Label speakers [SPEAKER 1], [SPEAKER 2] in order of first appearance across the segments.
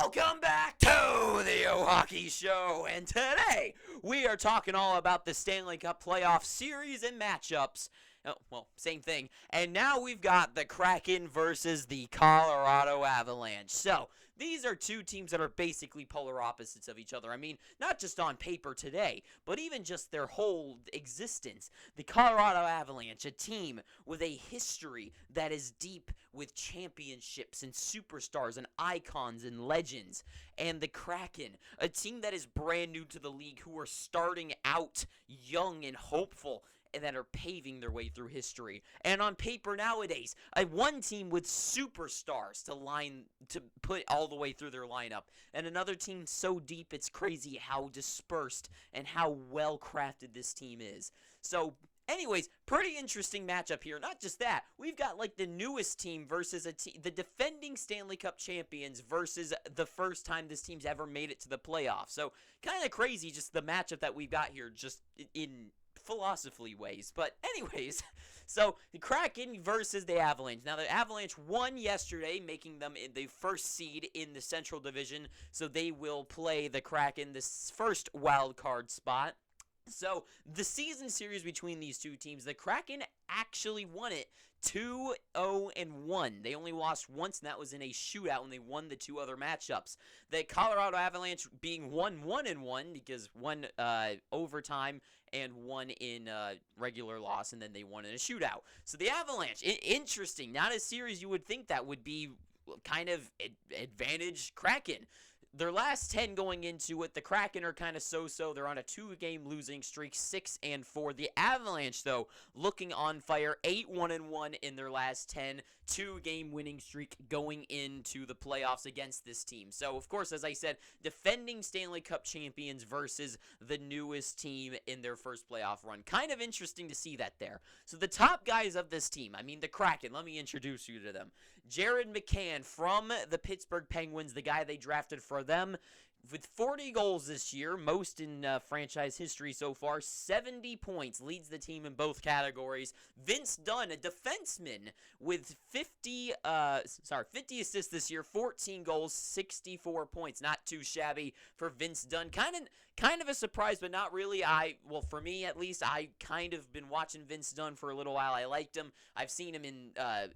[SPEAKER 1] Welcome back to the Hockey Show, and today we are talking all about the Stanley Cup playoff series and matchups. Oh, well, same thing. And now we've got the Kraken versus the Colorado Avalanche. So, these are two teams that are basically polar opposites of each other. I mean, not just on paper today, but even just their whole existence. The Colorado Avalanche, a team with a history that is deep with championships and superstars and icons and legends. And the Kraken, a team that is brand new to the league, who are starting out young and hopeful, and that are paving their way through history. And on paper nowadays, one team with superstars to put all the way through their lineup, and another team so deep it's crazy how dispersed and how well crafted this team is. So anyways, pretty interesting matchup here. Not just that, we've got like the newest team versus the defending Stanley Cup champions versus the first time this team's ever made it to the playoffs. So kind of crazy just the matchup that we've got here, just in philosophy ways. But anyways, so the Kraken versus the Avalanche. Now the Avalanche won yesterday, making them the first seed in the Central Division, so they will play the Kraken this first wild card spot. So the season series between these two teams, the Kraken actually won it 2-0-1. They only lost once, and that was in a shootout when they won the two other matchups. The Colorado Avalanche being 1-1-1 because one overtime and one in regular loss, and then they won in a shootout. So the Avalanche, interesting. Not a series you would think that would be kind of advantage Kraken. Their last 10 going into it, the Kraken are kind of so-so. They're on a 2-game losing streak, 6-4. The Avalanche, though, looking on fire, 8-1-1 in their last 10, 2-game winning streak going into the playoffs against this team. So, of course, as I said, defending Stanley Cup champions versus the newest team in their first playoff run. Kind of interesting to see that there. So, the top guys of this team, I mean, the Kraken, let me introduce you to them. Jared McCann from the Pittsburgh Penguins, the guy they drafted for them, with 40 goals this year, most in franchise history so far, 70 points, leads the team in both categories. Vince Dunn, a defenseman, with 50 assists this year, 14 goals, 64 points. Not too shabby for Vince Dunn. Kind of a surprise, but not really. For me at least, I kind of been watching Vince Dunn for a little while. I liked him. I've seen him in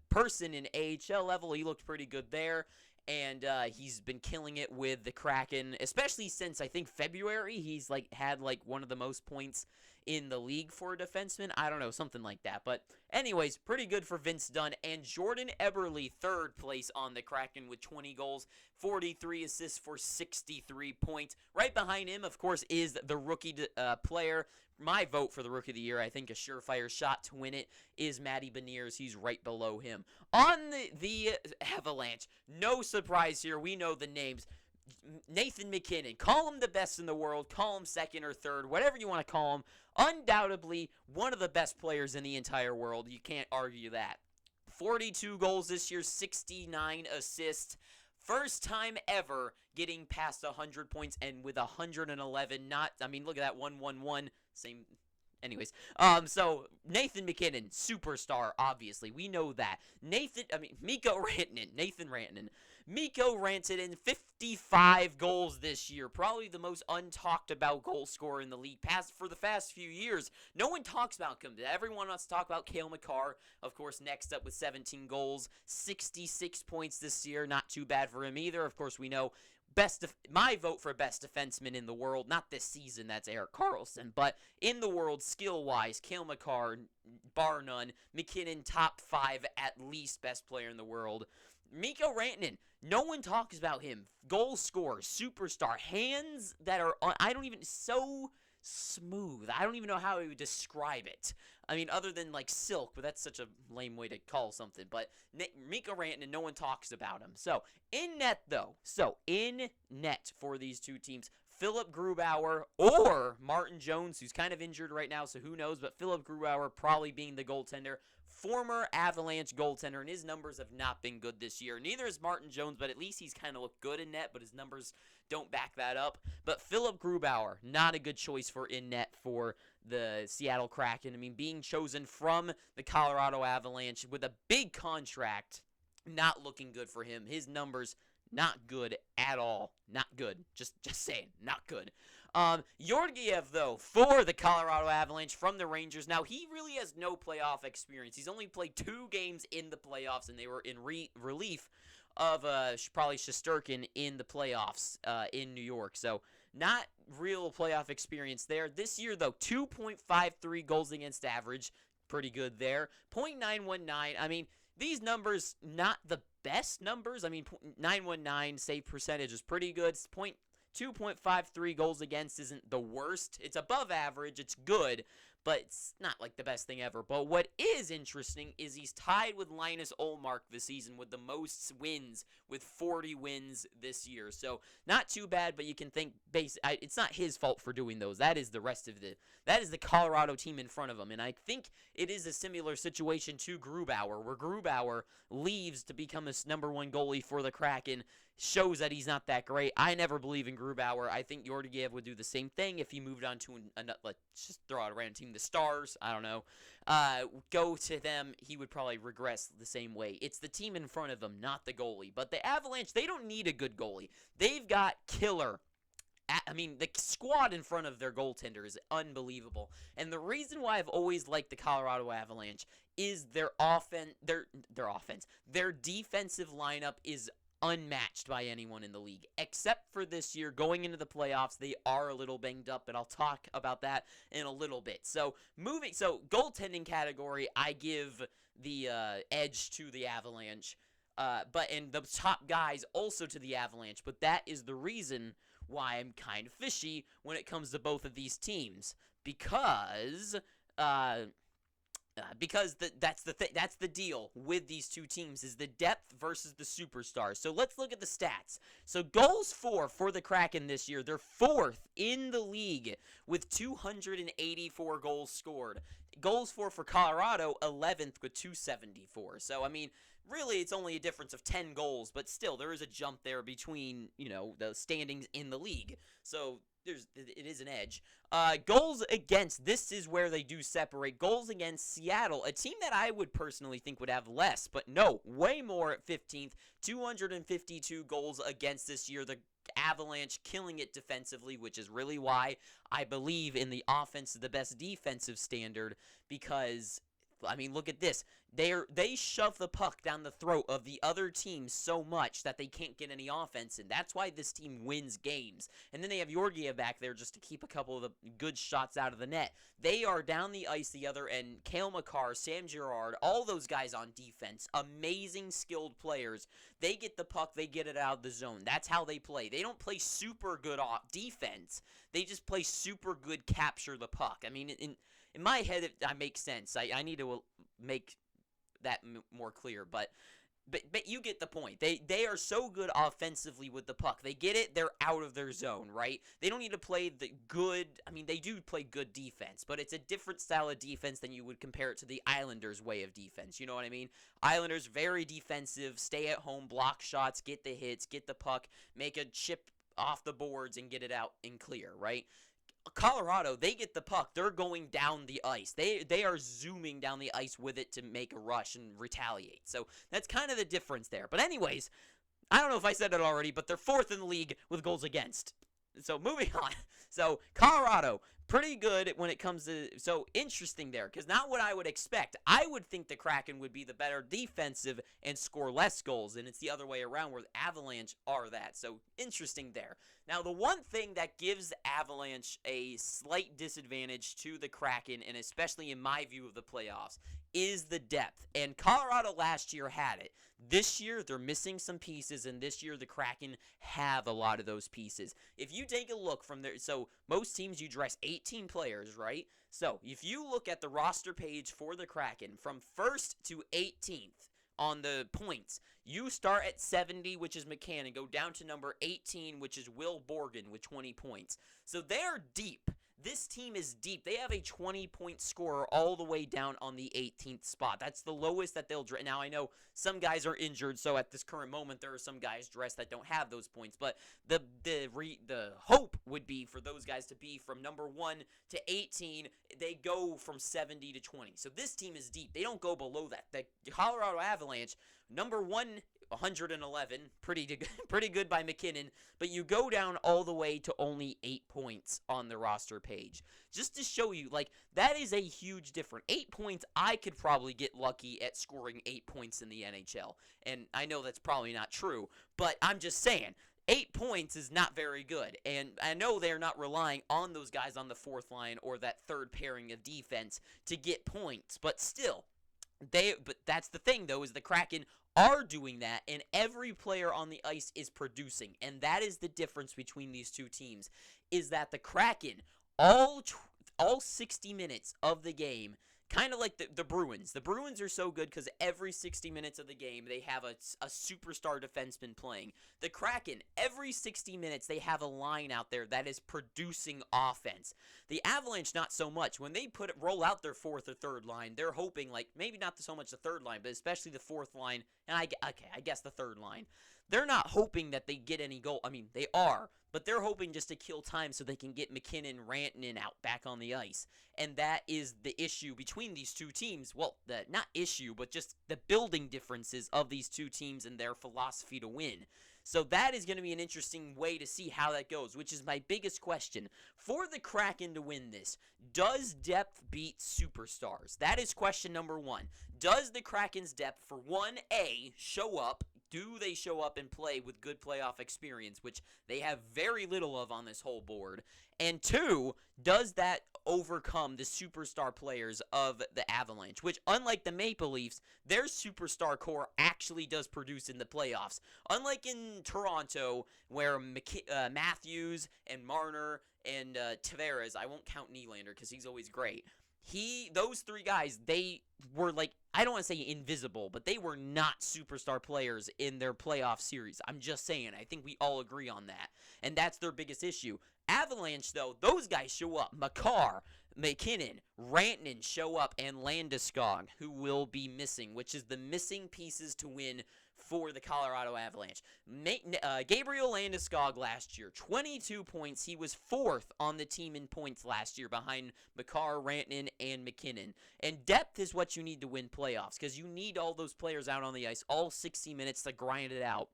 [SPEAKER 1] person in AHL level. He looked pretty good there. And he's been killing it with the Kraken, especially since, I think, February. He's had one of the most points in the league for a defenseman. I don't know, something like that. But anyways, pretty good for Vince Dunn. And Jordan Eberle, third place on the Kraken with 20 goals, 43 assists for 63 points. Right behind him, of course, is the rookie player. My vote for the Rookie of the Year, I think a surefire shot to win it, is Matty Beniers. He's right below him. On the Avalanche, no surprise here. We know the names. Nathan MacKinnon, call him the best in the world, call him second or third, whatever you want to call him. Undoubtedly, one of the best players in the entire world. You can't argue that. 42 goals this year, 69 assists. First time ever getting past 100 points, and with 111, look at that, 1-1-1, same. Anyways, so Nathan MacKinnon, superstar, obviously. We know that. Nathan Rantanen. Mikko Rantanen, 55 goals this year. Probably the most untalked about goal scorer in the league for the past few years. No one talks about him. Everyone wants to talk about Cale Makar. Of course, next up with 17 goals, 66 points this year. Not too bad for him either. Of course, we know my vote for best defenseman in the world, not this season, that's Erik Karlsson, but in the world, skill-wise, Cale Makar, bar none. MacKinnon, top 5, at least best player in the world. Mikko Rantanen, no one talks about him. Goal scorer, superstar, hands that are, so smooth. I don't even know how I would describe it. I mean, other than silk, but that's such a lame way to call something. But Mikko Rantanen, no one talks about him. So, in net for these two teams, Philip Grubauer or Martin Jones, who's kind of injured right now, so who knows, but Philip Grubauer probably being the goaltender. Former Avalanche goaltender, and his numbers have not been good this year. Neither is Martin Jones, but at least he's kind of looked good in net, but his numbers don't back that up. But Philip Grubauer, not a good choice for in net for the Seattle Kraken. I mean, being chosen from the Colorado Avalanche with a big contract, not looking good for him. His numbers Not good at all. Not good. Just saying, not good. Georgiev, though, for the Colorado Avalanche from the Rangers. Now, he really has no playoff experience. He's only played 2 games in the playoffs, and they were in relief of probably Shesterkin in the playoffs in New York. So, not real playoff experience there. This year, though, 2.53 goals against average. Pretty good there. .919. I mean, these numbers, not the best numbers. I mean, .919 save percentage is pretty good. 2.53 goals against isn't the worst. It's above average. It's good, but it's not like the best thing ever. But what is interesting is he's tied with Linus Ullmark this season with the most wins, with 40 wins this year. So not too bad, but you can think it's not his fault for doing those. That is the Colorado team in front of him. And I think it is a similar situation to Grubauer, where Grubauer leaves to become his #1 goalie for the Kraken. Shows that he's not that great. I never believe in Grubauer. I think Georgiev would do the same thing if he moved on to let's just throw out a random team, the Stars. I don't know. Go to them, he would probably regress the same way. It's the team in front of them, not the goalie. But the Avalanche, they don't need a good goalie. They've got killer. I mean, the squad in front of their goaltender is unbelievable. And the reason why I've always liked the Colorado Avalanche is their offense. Their defensive lineup is unmatched by anyone in the league, except for this year. Going into the playoffs, they are a little banged up, but I'll talk about that in a little bit. So goaltending category, I give the edge to the Avalanche, and the top guys also to the Avalanche. But that is the reason why I'm kind of fishy when it comes to both of these teams, because that's the deal with these two teams, is the depth versus the superstars. So let's look at the stats. So goals for the Kraken this year, they're 4th in the league with 284 goals scored. Goals for Colorado, 11th with 274. So I mean, really, it's only a difference of 10 goals, but still, there is a jump there between, the standings in the league. So it is an edge. Goals against, this is where they do separate. Goals against Seattle, a team that I would personally think would have less, but no, way more at 15th. 252 goals against this year. The Avalanche killing it defensively, which is really why I believe in the offense, the best defensive standard, because I mean, look at this. They shove the puck down the throat of the other team so much that they can't get any offense in. That's why this team wins games. And then they have Georgiev back there just to keep a couple of the good shots out of the net. They are down the ice the other end. Cale Makar, Sam Girard, all those guys on defense, amazing skilled players. They get the puck, they get it out of the zone. That's how they play. They don't play super good defense. They just play super good capture the puck. I mean, in my head, it makes sense. I need to make that more clear, but you get the point. They are so good offensively with the puck. They get it, they're out of their zone, right? They don't need to play the good. I mean, they do play good defense, but it's a different style of defense than you would compare it to the Islanders' way of defense. You know what I mean? Islanders, very defensive, stay at home, block shots, get the hits, get the puck, make a chip off the boards, and get it out and clear, right? Colorado, they get the puck. They're going down the ice. They are zooming down the ice with it to make a rush and retaliate. So that's kind of the difference there. But anyways, I don't know if I said it already, but they're 4th in the league with goals against. So moving on. So Colorado, pretty good when it comes to, so interesting there, because not what I would expect. I would think the Kraken would be the better defensive and score less goals, and it's the other way around where the Avalanche are that. So interesting there. Now, the one thing that gives Avalanche a slight disadvantage to the Kraken, and especially in my view of the playoffs, is the depth. And Colorado last year had it. This year, they're missing some pieces, and this year, the Kraken have a lot of those pieces. If you take a look from there, so most teams, you dress 18 players, right? So if you look at the roster page for the Kraken, from 1st to 18th on the points, you start at 70, which is McCann, and go down to number 18, which is Will Borgen with 20 points. So they're deep. This team is deep. They have a 20-point scorer all the way down on the 18th spot. That's the lowest that they'll dress. Now, I know some guys are injured, so at this current moment, there are some guys dressed that don't have those points. But the hope would be for those guys to be from number 1 to 18. They go from 70 to 20. So this team is deep. They don't go below that. The Colorado Avalanche, number 1 111, pretty good by McKinnon, but you go down all the way to only 8 points on the roster page. Just to show you, like, that is a huge difference. 8 points, I could probably get lucky at scoring 8 points in the NHL, and I know that's probably not true, but I'm just saying, 8 points is not very good, and I know they're not relying on those guys on the fourth line or that third pairing of defense to get points, but still, but that's the thing, though, is the Kraken are doing that, and every player on the ice is producing, and that is the difference between these two teams, is that the Kraken, all 60 minutes of the game, kind of like the Bruins. The Bruins are so good because every 60 minutes of the game, they have a superstar defenseman playing. The Kraken, every 60 minutes, they have a line out there that is producing offense. The Avalanche, not so much. When they roll out their fourth or third line, they're hoping, like, maybe not so much the third line, but especially the fourth line, and I guess the third line. They're not hoping that they get any goal. I mean, they are, but they're hoping just to kill time so they can get McKinnon, Rantanen out back on the ice. And that is the issue between these two teams. Well, not issue, but just the building differences of these two teams and their philosophy to win. So that is going to be an interesting way to see how that goes, which is my biggest question. For the Kraken to win this, does depth beat superstars? That is question number one. Does the Kraken's depth, for 1A, show up? Do they show up and play with good playoff experience, which they have very little of on this whole board? And 2, does that overcome the superstar players of the Avalanche, which, unlike the Maple Leafs, their superstar core actually does produce in the playoffs. Unlike in Toronto, where Matthews and Marner and Tavares, I won't count Nylander because he's always great. Those three guys, they were like, I don't want to say invisible, but they were not superstar players in their playoff series. I'm just saying, I think we all agree on that. And that's their biggest issue. Avalanche, though, those guys show up. Makar, McKinnon, Rantanen show up, and Landeskog, who will be missing, which is the missing pieces to win for the Colorado Avalanche. Gabriel Landeskog last year, 22 points. He was 4th on the team in points last year behind Makar, Rantanen, and McKinnon. And depth is what you need to win playoffs because you need all those players out on the ice all 60 minutes to grind it out.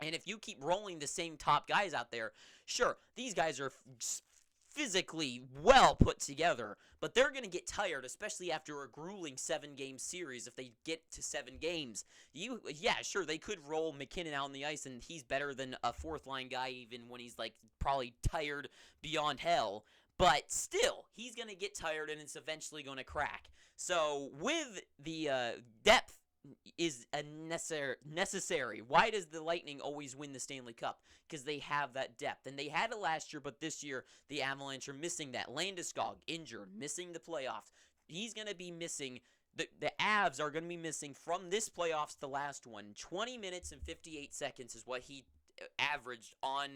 [SPEAKER 1] And if you keep rolling the same top guys out there, sure, these guys are physically well put together, but they're going to get tired, especially after a grueling 7-game series if they get to 7 games. Yeah, sure, they could roll McKinnon out on the ice, and he's better than a fourth-line guy even when he's, like, probably tired beyond hell. But still, he's going to get tired, and it's eventually going to crack. So with the depth is a necessary. Why does the Lightning always win the Stanley Cup? Because they have that depth. And they had it last year, but this year, the Avalanche are missing that. Landeskog, injured, missing the playoffs. He's going to be missing. The Avs are going to be missing from this playoffs to last one. 20 minutes and 58 seconds is what he averaged on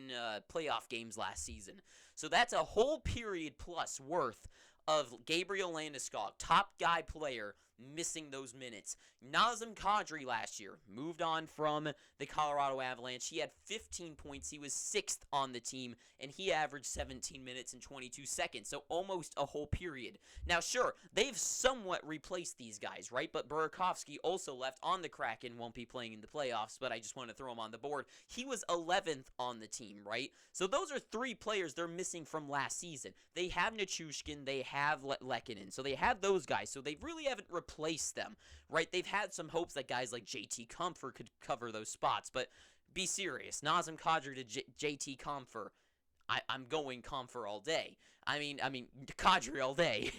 [SPEAKER 1] playoff games last season. So that's a whole period plus worth of Gabriel Landeskog, top guy player, missing those minutes. Nazem Kadri last year moved on from the Colorado Avalanche. He had 15 points. He was 6th on the team, and he averaged 17 minutes and 22 seconds, so almost a whole period. Now, sure, they've somewhat replaced these guys, right? But Burakovsky also left on the Kraken, won't be playing in the playoffs, but I just want to throw him on the board. He was 11th on the team, right? So those are 3 players they're missing from last season. They have Nichushkin, they have Lehkonen, so they have those guys, so they really haven't replaced them, right? They've had some hopes that guys like JT Compher could cover those spots, but be serious. Nazem Kadri to JT Compher. I'm going Compher all day. I mean, Kadri all day.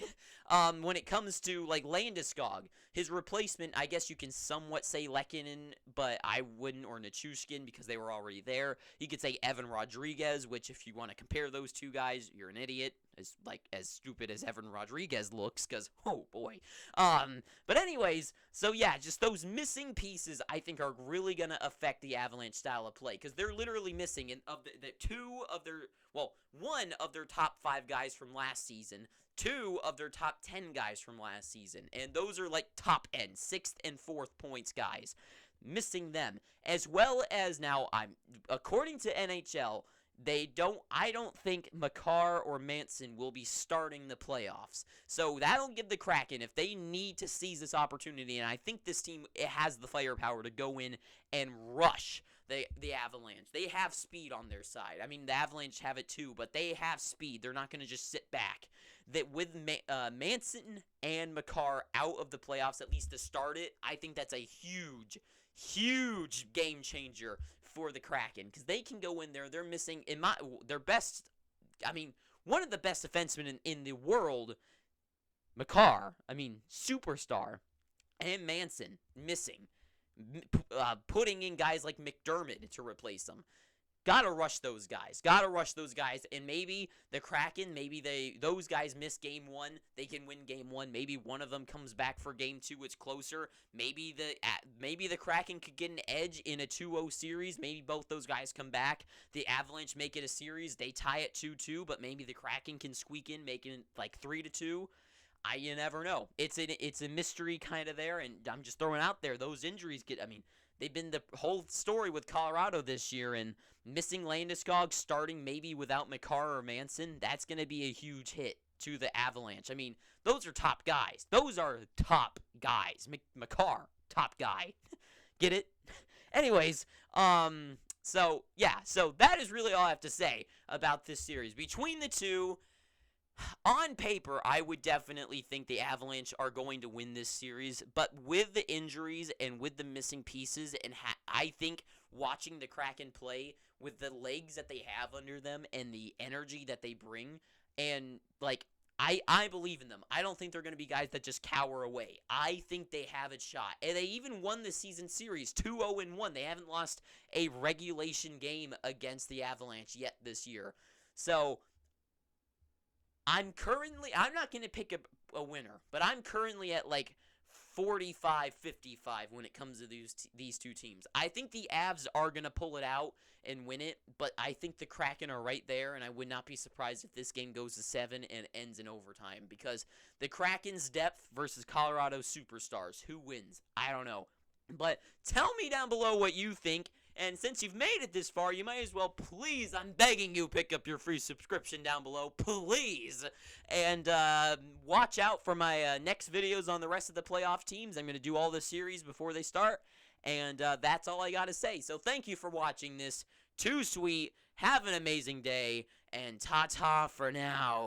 [SPEAKER 1] When it comes to, like, Landeskog, his replacement, I guess you can somewhat say Lehkonen, but I wouldn't, or Nichushkin, because they were already there. You could say Evan Rodriguez, which, if you want to compare those two guys, you're an idiot. As stupid as Evan Rodriguez looks, because, oh boy. But anyways, so yeah, just those missing pieces, I think, are really going to affect the Avalanche style of play, because they're literally missing, one of their top 5 guys from last season, 2 of their top 10 guys from last season, and those are like top end, 6th and 4th points guys, missing them, as well as now, according to NHL, I don't think Makar or Manson will be starting the playoffs. So that'll give the Kraken, if they need to seize this opportunity, and I think this team, it has the firepower to go in and rush the Avalanche. They have speed on their side. I mean, the Avalanche have it too, but they have speed. They're not going to just sit back. That with Manson and Makar out of the playoffs, at least to start it, I think that's a huge game changer for the Kraken, because they can go in there. They're missing their best. I mean, one of the best defensemen in the world, Makar. I mean, superstar, and Manson missing. Putting in guys like McDermott to replace them. Gotta rush those guys. And maybe the Kraken, those guys miss game 1. They can win game 1. Maybe one of them comes back for game 2. It's closer. Maybe the Kraken could get an edge in a 2-0 series. Maybe both those guys come back. The Avalanche make it a series. They tie it 2-2, but maybe the Kraken can squeak in, making it like 3-2. You never know. It's a mystery kind of there, and I'm just throwing out there. Those injuries they've been the whole story with Colorado this year, and missing Landeskog, starting maybe without Makar or Manson, that's going to be a huge hit to the Avalanche. I mean, those are top guys. Makar, top guy. Get it? Anyways, so that is really all I have to say about this series. Between the two, on paper, I would definitely think the Avalanche are going to win this series, but with the injuries and with the missing pieces, and I think watching the Kraken play with the legs that they have under them and the energy that they bring, and I believe in them. I don't think they're going to be guys that just cower away. I think they have a shot. And they even won the season series 2-0-1. They haven't lost a regulation game against the Avalanche yet this year. So I'm not going to pick a winner, but I'm currently at 45-55 when it comes to these two teams. I think the Avs are going to pull it out and win it, but I think the Kraken are right there, and I would not be surprised if this game goes to 7 and ends in overtime, because the Kraken's depth versus Colorado's superstars. Who wins? I don't know. But tell me down below what you think. And since you've made it this far, you might as well, please, I'm begging you, pick up your free subscription down below, please. And watch out for my next videos on the rest of the playoff teams. I'm going to do all the series before they start. And that's all I got to say. So thank you for watching this. Too sweet. Have an amazing day. And ta-ta for now.